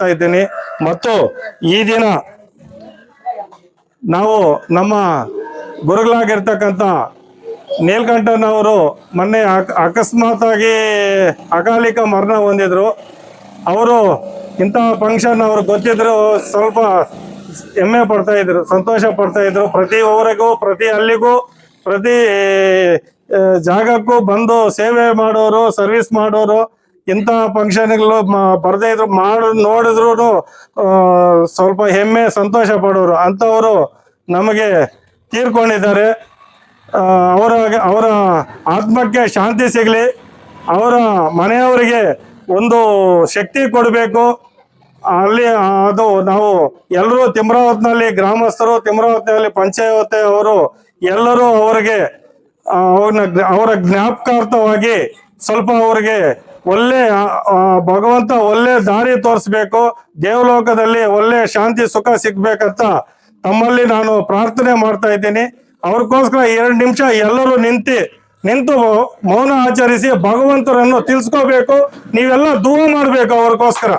ತಿಳಿಸ್ತಾ ಇದ್ದೀನಿ. ಮತ್ತು ಈ ದಿನ ನಾವು ನಮ್ಮ ಗುರುಗಳಾಗಿರ್ತಕ್ಕಂಥ ನೀಲಕಂಠನವರು ಮೊನ್ನೆ ಅಕಸ್ಮಾತ್ ಆಗಿ ಅಕಾಲಿಕ ಮರಣ ಹೊಂದಿದ್ರು. ಅವರು ಇಂತಹ ಫಂಕ್ಷನ್ ಅವ್ರು ಗೊತ್ತಿದ್ರು ಸ್ವಲ್ಪ ಹೆಮ್ಮೆ ಪಡ್ತಾ ಇದ್ರು, ಸಂತೋಷ ಪಡ್ತಾ ಇದ್ರು. ಪ್ರತಿ ಊರಿಗೂ, ಪ್ರತಿ ಹಳ್ಳಿಗೂ, ಪ್ರತಿ ಜಾಗಕ್ಕೂ ಬಂದು ಸೇವೆ ಮಾಡೋರು, ಸರ್ವಿಸ್ ಮಾಡೋರು. ಇಂಥ ಫಂಕ್ಷನ್ಗಳು ಬರದೇ ಇದ್ರು ನೋಡಿದ್ರು ಸ್ವಲ್ಪ ಹೆಮ್ಮೆ, ಸಂತೋಷ ಪಡೋರು ಅಂಥವರು ನಮಗೆ ತೀರ್ಕೊಂಡಿದ್ದಾರೆ. ಅವರ ಆತ್ಮಕ್ಕೆ ಶಾಂತಿ ಸಿಗಲಿ, ಅವರ ಮನೆಯವರಿಗೆ ಒಂದು ಶಕ್ತಿ ಕೊಡಬೇಕು. ಅಲ್ಲಿ ಅದು ನಾವು ಎಲ್ಲರೂ ತಿಮ್ರಾವತ್ನಲ್ಲಿ ಗ್ರಾಮಸ್ಥರು, ತಿಮ್ರಾವತ್ನಲ್ಲಿ ಪಂಚಾಯತ್ ಅವರು ಎಲ್ಲರೂ ಅವರ ಜ್ಞಾಪಕಾರ್ಥವಾಗಿ ಸ್ವಲ್ಪ ಅವರಿಗೆ ಒಳ್ಳೆ ಭಗವಂತ ಒಳ್ಳೆ ದಾರಿ ತೋರಿಸ್ಬೇಕು, ದೇವಲೋಕದಲ್ಲಿ ಒಳ್ಳೆ ಶಾಂತಿ ಸುಖ ಸಿಗ್ಬೇಕಂತ ತಮ್ಮಲ್ಲಿ ನಾನು ಪ್ರಾರ್ಥನೆ ಮಾಡ್ತಾ ಇದ್ದೀನಿ. ಅವ್ರಿಗೋಸ್ಕರ 2 ನಿಮಿಷ ಎಲ್ಲರೂ ನಿಂತು ಮೌನ ಆಚರಿಸಿ ಭಗವಂತರನ್ನು ತಿಳಿಸ್ಕೋಬೇಕು. ನೀವೆಲ್ಲ ದುವಾ ಮಾಡಬೇಕು ಅವ್ರಿಗೋಸ್ಕರ.